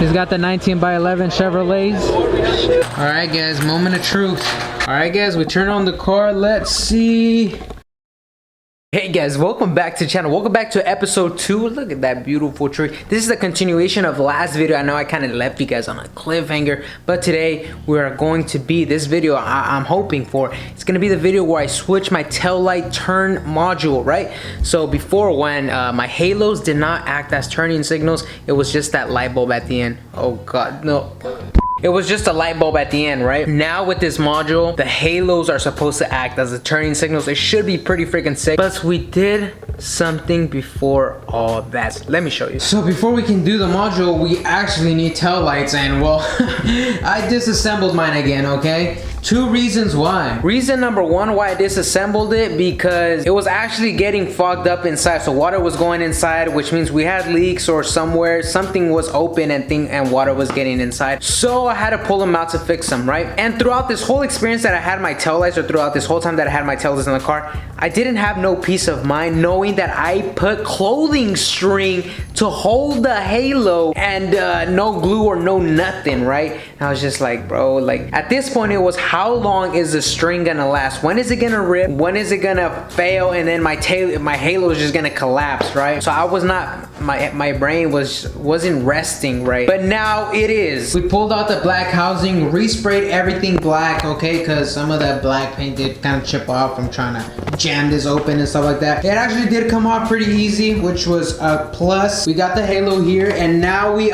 just got the 19x11 Chevrolets. Alright guys, moment of truth. Alright guys, we turn on the car. Let's see. Hey guys, welcome back to the channel. Welcome back to episode 2. Look at that beautiful tree. This is a continuation of last video. I know I kind of left you guys on a cliffhanger, but today we are going to be this video I'm hoping for. It's going to be the video where I switch my tail light turn module, right? So before, when my halos did not act as turning signals, it was just that light bulb at the end. Oh god, no. It was just a light bulb at the end, right? Now with this module, the halos are supposed to act as the turning signals. It should be pretty freaking sick. But we did something before all that. Let me show you. So before we can do the module, we actually need tail lights, and well, I disassembled mine again, okay? 2 reasons why. Reason number 1 why I disassembled it, because it was actually getting fogged up inside. So water was going inside, which means we had leaks or somewhere something was open and water was getting inside. So I had to pull them out to fix them, right? And throughout this whole experience that I had my tail lights, or throughout this whole time that I had my tail lights in the car, I didn't have no peace of mind knowing that I put clothing string to hold the halo and no glue or no nothing, right? And I was just like, bro, like at this point it was, how long is the string gonna last? When is it gonna rip? When is it gonna fail? And then my halo is just gonna collapse, right? So I was not, my brain wasn't resting, right? But now it is. We pulled out the black housing, resprayed everything black, okay? Because some of that black paint did kind of chip off from trying to jam this open and stuff like that. It actually did come off pretty easy, which was a plus. We got the halo here, and now we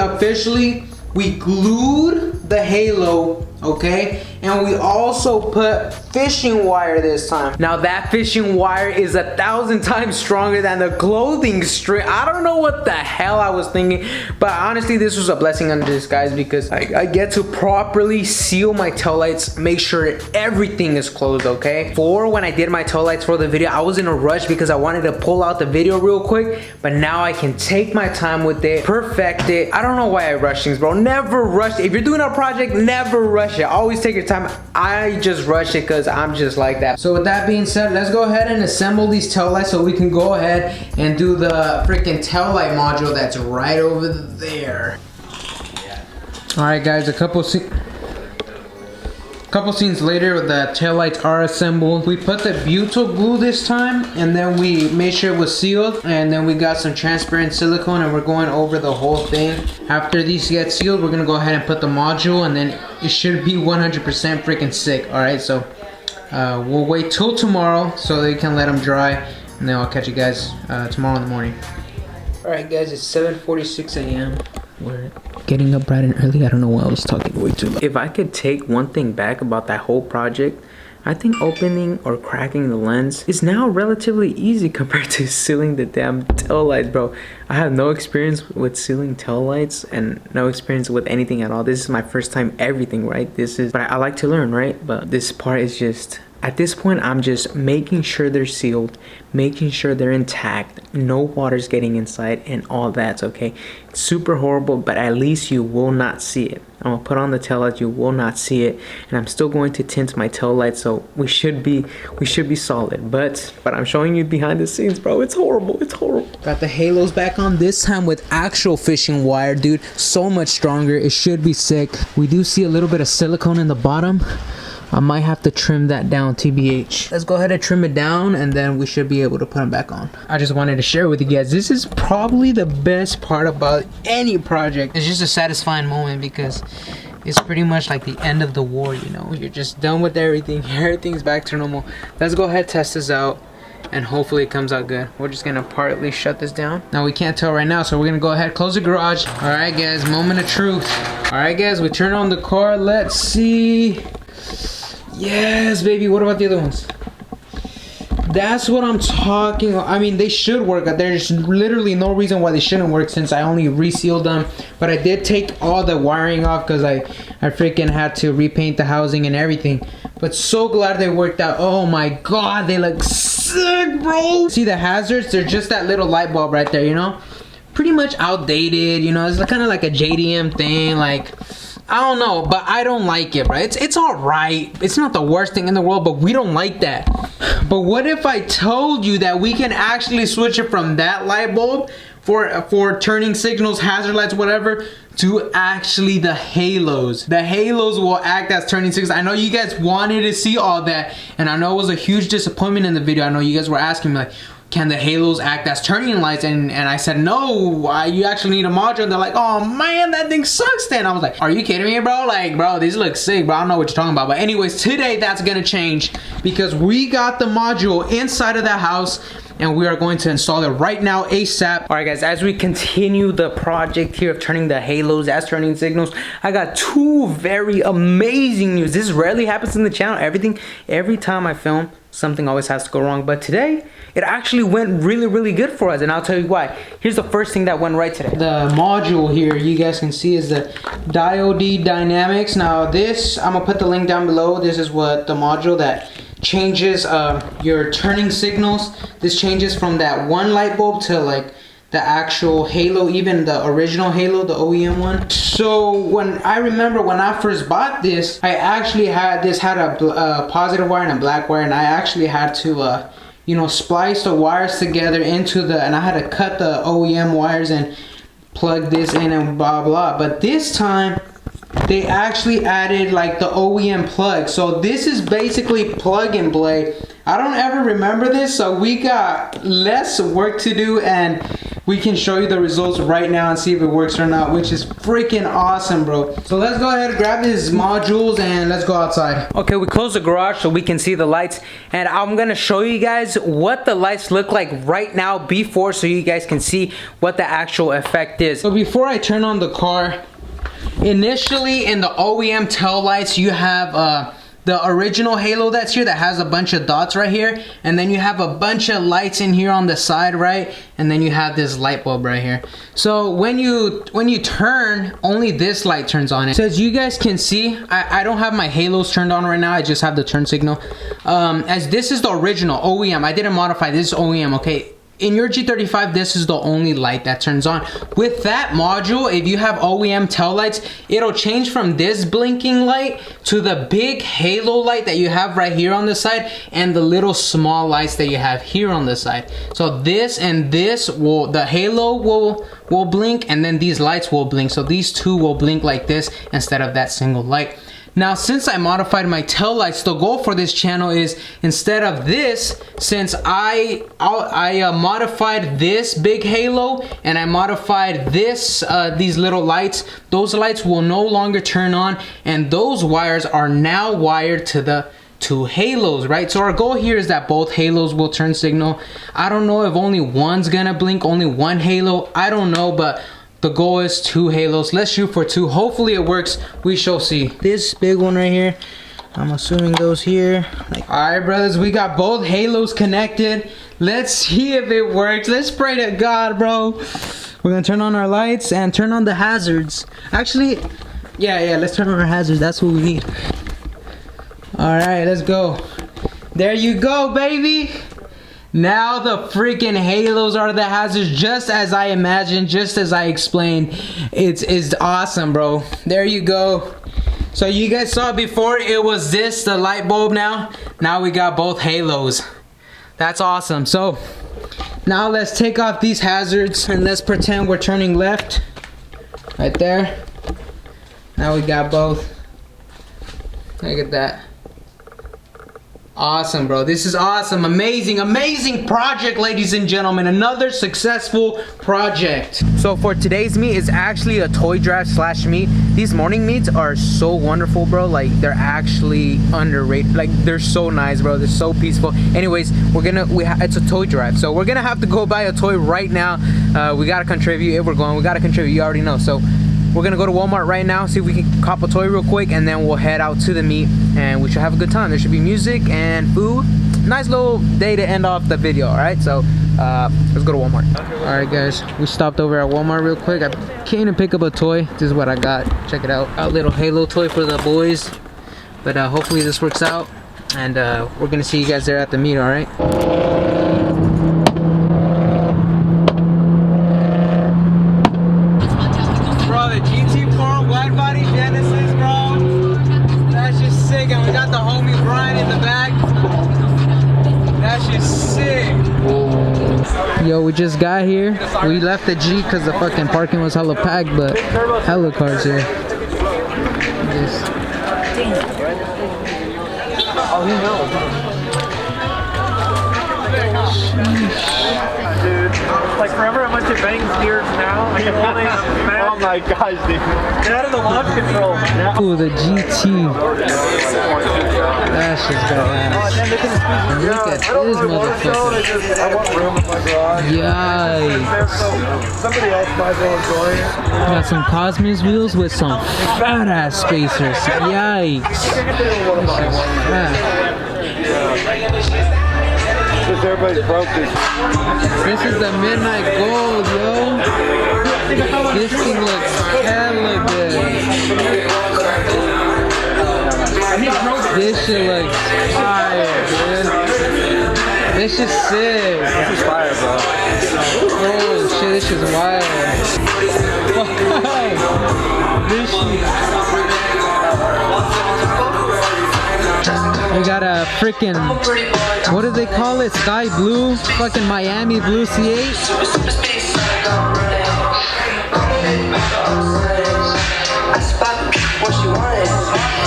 glued the halo, okay? And we also put fishing wire this time. Now that fishing wire is 1,000 times stronger than the clothing string. I don't know what the hell I was thinking, but honestly this was a blessing in disguise, because I get to properly seal my tail lights, make sure everything is closed, okay? For when I did my tail lights for the video, I was in a rush because I wanted to pull out the video real quick, but now I can take my time with it, perfect it. I don't know why I rush things, bro. Never rush. If you're doing a project, never rush it. Always take your time. I just rush it because I'm just like that. So with that being said, let's go ahead and assemble these tail lights so we can go ahead and do the freaking tail light module that's right over there. Alright guys, a couple scenes later, the tail lights are assembled. We put the butyl glue this time, and then we made sure it was sealed, and then we got some transparent silicone, and we're going over the whole thing. After these get sealed, we're gonna go ahead and put the module, and then it should be 100% freaking sick. Alright, so we'll wait till tomorrow so they can let them dry, and then I'll catch you guys tomorrow in the morning. Alright guys, it's 7:46 a.m. We're getting up bright and early. I don't know why I was talking way too loud. If I could take one thing back about that whole project, I think opening or cracking the lens is now relatively easy compared to sealing the damn tail lights, bro. I have no experience with sealing tail lights and no experience with anything at all. This is my first time everything, right? But I like to learn, right? But this part is just, at this point, I'm just making sure they're sealed, making sure they're intact, no water's getting inside, and all that's okay. It's super horrible, but at least you will not see it. I'm gonna put on the tail lights, you will not see it, and I'm still going to tint my tail lights, so we should be solid. But I'm showing you behind the scenes, bro. It's horrible. It's horrible. Got the halos back on, this time with actual fishing wire, dude. So much stronger. It should be sick. We do see a little bit of silicone in the bottom. I might have to trim that down, TBH. Let's go ahead and trim it down, and then we should be able to put them back on. I just wanted to share with you guys, this is probably the best part about any project. It's just a satisfying moment because it's pretty much like the end of the war, you know? You're just done with everything. Everything's back to normal. Let's go ahead, test this out, and hopefully it comes out good. We're just gonna partly shut this down. Now we can't tell right now, so we're gonna go ahead, close the garage. All right guys, moment of truth. All right guys, we turn on the car. Let's see. Yes, baby. What about the other ones? That's what I'm talking about. I mean, they should work. There's literally no reason why they shouldn't work since I only resealed them. But I did take all the wiring off because I freaking had to repaint the housing and everything. But so glad they worked out. Oh my god, they look sick, bro. See the hazards? They're just that little light bulb right there, you know? Pretty much outdated, you know? It's kind of like a JDM thing, like I don't know, but I don't like it, right? It's all right. It's not the worst thing in the world, but we don't like that. But what if I told you that we can actually switch it from that light bulb for turning signals, hazard lights, whatever, to actually the halos. The halos will act as turning signals. I know you guys wanted to see all that, and I know it was a huge disappointment in the video. I know you guys were asking me like, can the halos act as turning lights? And I said, no, you actually need a module. And they're like, oh man, that thing sucks then. I was like, are you kidding me, bro? Like, bro, these look sick, bro. I don't know what you're talking about. But anyways, today that's gonna change because we got the module inside of the house and we are going to install it right now ASAP. All right guys, as we continue the project here of turning the halos as turning signals, I got two very amazing news. This rarely happens in the channel. Every time I film, something always has to go wrong, but today it actually went really good for us, and I'll tell you why. Here's the first thing that went right today. The module here you guys can see is the Diode Dynamics. Now this, I'm gonna put the link down below. This is what the module that changes your turning signals. This changes from that one light bulb to like the actual halo, even the original halo, the OEM one. So when I remember when I first bought this, I actually had this had a positive wire and a black wire, and I actually had to you know, splice the wires together into the, and I had to cut the OEM wires and plug this in and blah blah. But this time they actually added like the OEM plug, so this is basically plug and play. I don't ever remember this, so we got less work to do, and we can show you the results right now and see if it works or not, which is freaking awesome, bro. So let's go ahead and grab these modules and let's go outside. Okay, we closed the garage so we can see the lights, and I'm gonna show you guys what the lights look like right now before, so you guys can see what the actual effect is. So before I turn on the car, initially in the OEM tail lights, you have the original halo that's here that has a bunch of dots right here, and then you have a bunch of lights in here on the side, right? And then you have this light bulb right here. So when you turn, only this light turns on. So as you guys can see, I don't have my halos turned on right now. I just have the turn signal. As this is the original OEM, I didn't modify this. Is OEM, okay? In your G35, this is the only light that turns on. With that module, if you have OEM tail lights, it'll change from this blinking light to the big halo light that you have right here on the side, and the little small lights that you have here on the side. So this and this will, the halo will blink, and then these lights will blink. So these two will blink like this instead of that single light. Now, since I modified my tail lights, the goal for this channel is, instead of this, since I modified this big halo and I modified this these little lights, those lights will no longer turn on, and those wires are now wired to the two halos, right? So our goal here is that both halos will turn signal. I don't know if only one's gonna blink, only one halo, I don't know, but the goal is two halos. Let's shoot for two. Hopefully it works. We shall see. This big one right here, I'm assuming goes here. All right, brothers, we got both halos connected. Let's see if it works. Let's pray to God, bro. We're gonna turn on our lights and turn on the hazards. Actually, yeah, let's turn on our hazards. That's what we need. All right, let's go. There you go, baby. Now the freaking halos are the hazards, just as I imagined, just as I explained. It's awesome, bro. There you go. So you guys saw before, it was this, the light bulb. Now we got both halos. That's awesome. So now let's take off these hazards and let's pretend we're turning left. Right there. Now we got both. Look at that. Awesome, bro. This is awesome. Amazing project, ladies and gentlemen. Another successful project. So for today's meet is actually a toy drive / meet. These morning meets are so wonderful, bro. Like, they're actually underrated. Like, they're so nice, bro. They're so peaceful. Anyways, it's a toy drive, so we're gonna have to go buy a toy right now. We gotta contribute. If we're going, we gotta contribute. You already know. So we're gonna go to Walmart right now, see if we can cop a toy real quick, and then we'll head out to the meet, and we should have a good time. There should be music and food. Nice little day to end off the video, all right? So let's go to Walmart. All right, guys, we stopped over at Walmart real quick. I came to pick up a toy. This is what I got. Check it out. A little Halo toy for the boys. But hopefully this works out, and we're gonna see you guys there at the meet, all right? Bro, the GT4 wide body Genesis just got here. We left the G because the fucking parking was hella packed, but hella cars here. Oh, he knows. Dude, like forever I went to Bangs gears now. I can only imagine. Oh my gosh, dude. Get out of the launch control. Ooh, the GT. That's just badass. And look at this motherfucker. I want room in my garage. Yikes. Somebody else might well enjoy it. Got some Cosmos wheels with some fat ass spacers. Yikes. Because everybody's broke this. This is the midnight gold, yo. This thing looks hella good. This shit looks fire, dude. This shit's sick. This is fire, bro. Oh shit, this shit's wild. This shit. We got a freaking, what do they call it? Sky blue, fucking Miami blue C8.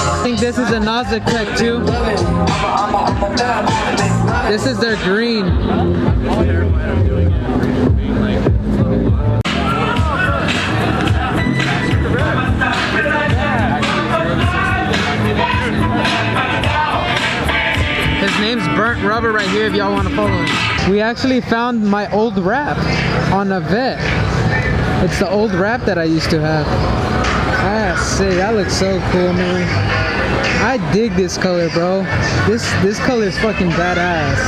I think this is a Nasdaq Tech too. This is their green. His name's Burnt Rubber right here if y'all want to follow him. We actually found my old wrap on a vet. It's the old wrap that I used to have. Ah, sick. That looks so cool, man. I dig this color, bro. This color is fucking badass.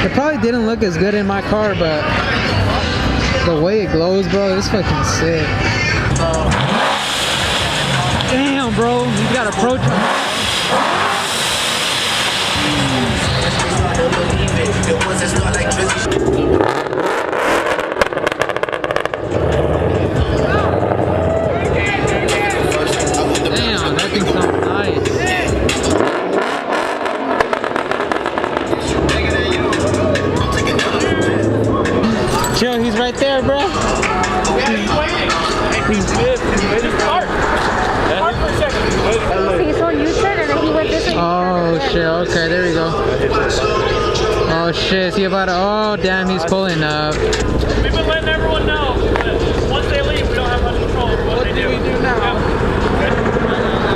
It probably didn't look as good in my car, but the way it glows, bro, it's fucking sick. Damn, bro. You gotta approach him. Damn, that thing sounds nice. Chill, he's right there, bro. He's waiting for Park for a second. He's on U-turn and then he went this way. Oh shit, okay, there we go. Oh shit, is he about to, oh damn, he's pulling up. We've been letting everyone know that once they leave, we don't have much control over what they do. We do now?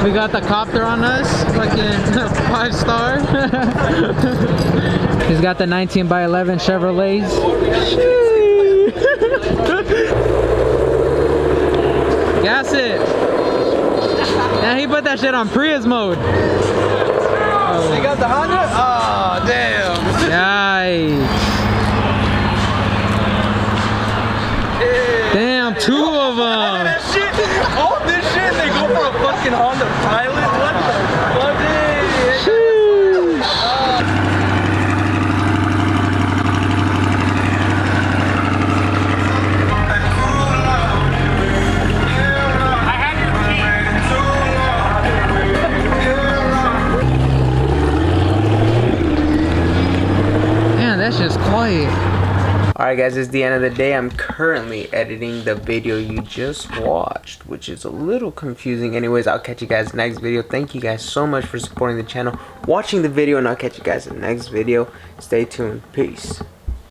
We got the copter on us, fucking 5-star. He's got the 19x11 Chevrolets. Gas it. And he put that shit on Prius mode. They got the Honda? Oh, damn. Yikes. Damn, 2 of them. That shit, all this shit, they go for a fucking Honda Pilot? What the fuck? That's just quiet. Alright guys, it's the end of the day. I'm currently editing the video you just watched, which is a little confusing. Anyways, I'll catch you guys next video. Thank you guys so much for supporting the channel, watching the video, and I'll catch you guys in the next video. Stay tuned. Peace.